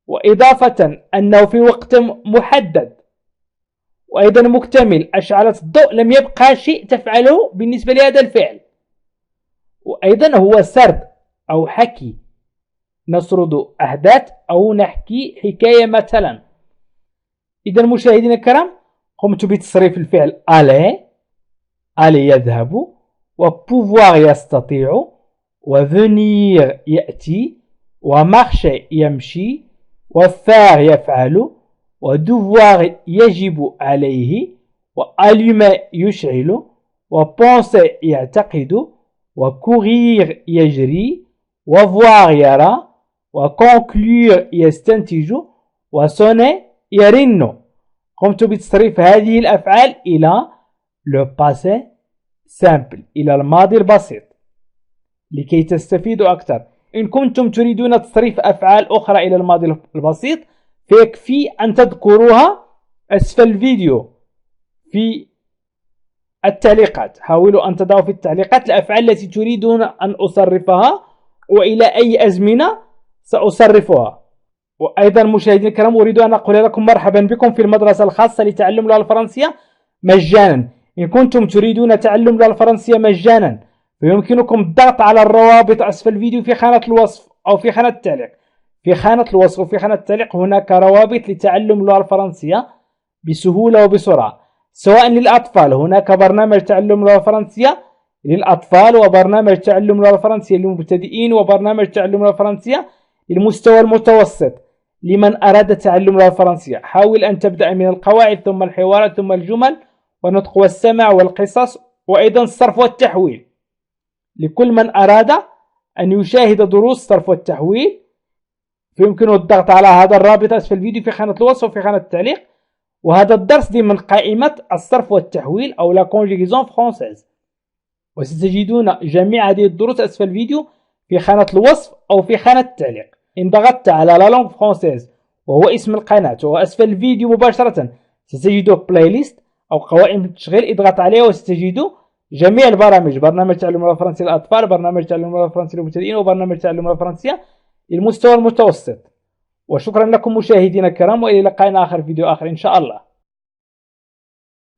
وإضافة أنه في وقت محدد وأيضا مكتمل أشعلت الضوء، لم يبقى شيء تفعله بالنسبة لهذا الفعل. وأيضا هو سرد أو حكي، نسرد أحداث أو نحكي حكاية مثلا. إذا مشاهدينا الكرام قمت بتصريف الفعل aller يذهب، وبوفوار يستطيع، وvenir يأتي، وmarcher يمشي، وفار يفعل، ودوفوار يجب عليه، وallumer يشعل، وpenser يعتقد، وكورير يجري، وvoir يرى، وconclure يستنتج، وsonner يرن. قمت بتصريف هذه الأفعال إلى le passé simple، إلى الماضي البسيط. لكي تستفيدوا أكثر، إن كنتم تريدون تصريف أفعال أخرى إلى الماضي البسيط فيكفي أن تذكروها أسفل الفيديو في التعليقات. حاولوا أن تضعوا في التعليقات الأفعال التي تريدون أن أصرفها وإلى أي أزمنة سأصرفها. وأيضا مشاهدينا الكرام أريد أن أقول لكم مرحبا بكم في المدرسة الخاصة لتعلم اللغة الفرنسية مجانا. إن كنتم تريدون تعلم اللغة الفرنسية مجانا فيمكنكم الضغط على الروابط أسفل الفيديو في خانة الوصف أو في خانة التعليق. في خانة الوصف وفي خانة التعليق هناك روابط لتعلم اللغة الفرنسية بسهولة وبسرعة، سواء للأطفال هناك برنامج تعلم اللغة الفرنسية للأطفال، وبرنامج تعلم اللغة الفرنسية للمبتدئين، وبرنامج تعلم اللغة الفرنسية للمستوى المتوسط لمن أراد تعلم اللغة الفرنسية. حاول أن تبدأ من القواعد ثم الحوارات ثم الجمل والنطق والسمع والقصص وأيضا الصرف والتحويل. لكل من أراد أن يشاهد دروس الصرف والتحويل فيمكنه الضغط على هذا الرابط أسفل الفيديو في خانة الوصف وفي خانة التعليق. وهذا الدرس ضمن قائمة الصرف والتحويل أو لا كونجيغيزون فرونسيز، وستجدون جميع هذه الدروس أسفل الفيديو في خانة الوصف أو في خانة التعليق. إن ضغطت على لا لونغ فرونسيز وهو اسم القناة وأسفل الفيديو مباشرة ستجد بلاي ليست أو قوائم التشغيل، اضغط عليها وستجد جميع البرامج: برنامج تعلم اللغة الفرنسية للأطفال، برنامج تعلم اللغة الفرنسية للمبتدئين، وبرنامج تعلم اللغة الفرنسية للمستوى المتوسط. وشكرا لكم مشاهدينا الكرام، وإلى لقاء آخر فيديو آخر إن شاء الله.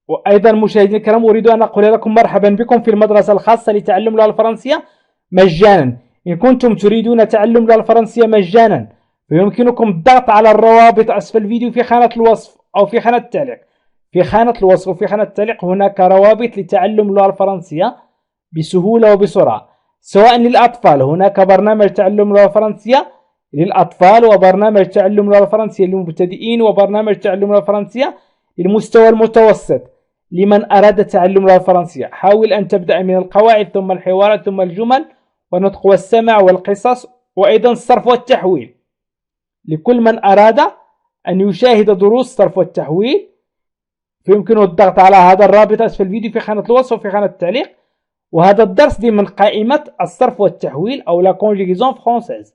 وأيضا مشاهدينا الكرام أريد أن أقول لكم مرحبا بكم في المدرسة الخاصة لتعلم اللغة الفرنسية مجانا. إن كنتم تريدون تعلم اللغة الفرنسية مجانا فيمكنكم الضغط على الروابط أسفل الفيديو في خانة الوصف أو في خانة التعليق. في خانة الوصف وفي خانة التعليق هناك روابط لتعلم اللغة الفرنسية بسهولة وبسرعة، سواء للأطفال هناك برنامج تعلم اللغة الفرنسية للأطفال، وبرنامج تعلم اللغة الفرنسية للمبتدئين، وبرنامج تعلم اللغة الفرنسية للمستوى المتوسط لمن أراد تعلم اللغة الفرنسية. حاول أن تبدأ من القواعد ثم الحوارات ثم الجمل والنطق والسمع والقصص وأيضا الصرف والتحويل. لكل من أراد أن يشاهد دروس الصرف والتحويل فيمكنه الضغط على هذا الرابط أسفل الفيديو في خانة الوصف وفي خانة التعليق. وهذا الدرس ضمن قائمة الصرف والتحويل أو لا كونجيغيزون فرونسيز،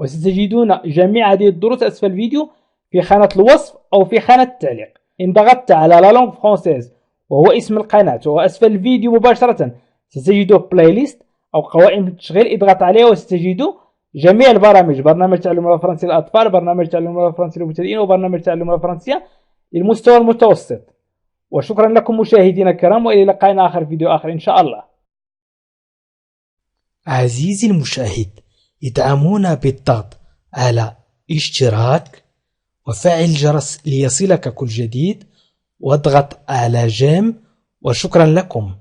وستجدون جميع هذه الدروس أسفل الفيديو في خانة الوصف أو في خانة التعليق. إن ضغطت على لا لونغ فرونسيز وهو اسم القناة وأسفل الفيديو مباشرة ستجد بلاي ليست أو قوائم التشغيل، اضغط عليها وستجد جميع البرامج: برنامج تعلم اللغة الفرنسية للأطفال، برنامج تعلم اللغة الفرنسية للمبتدئين، وبرنامج تعلم اللغة الفرنسية للمستوى المتوسط. وشكرا لكم مشاهدينا الكرام، وإلى لقاء آخر فيديو آخر إن شاء الله. عزيزي المشاهد، ادعمونا بالضغط على اشتراك وفعل الجرس ليصلك كل جديد، واضغط على جيم، وشكرا لكم.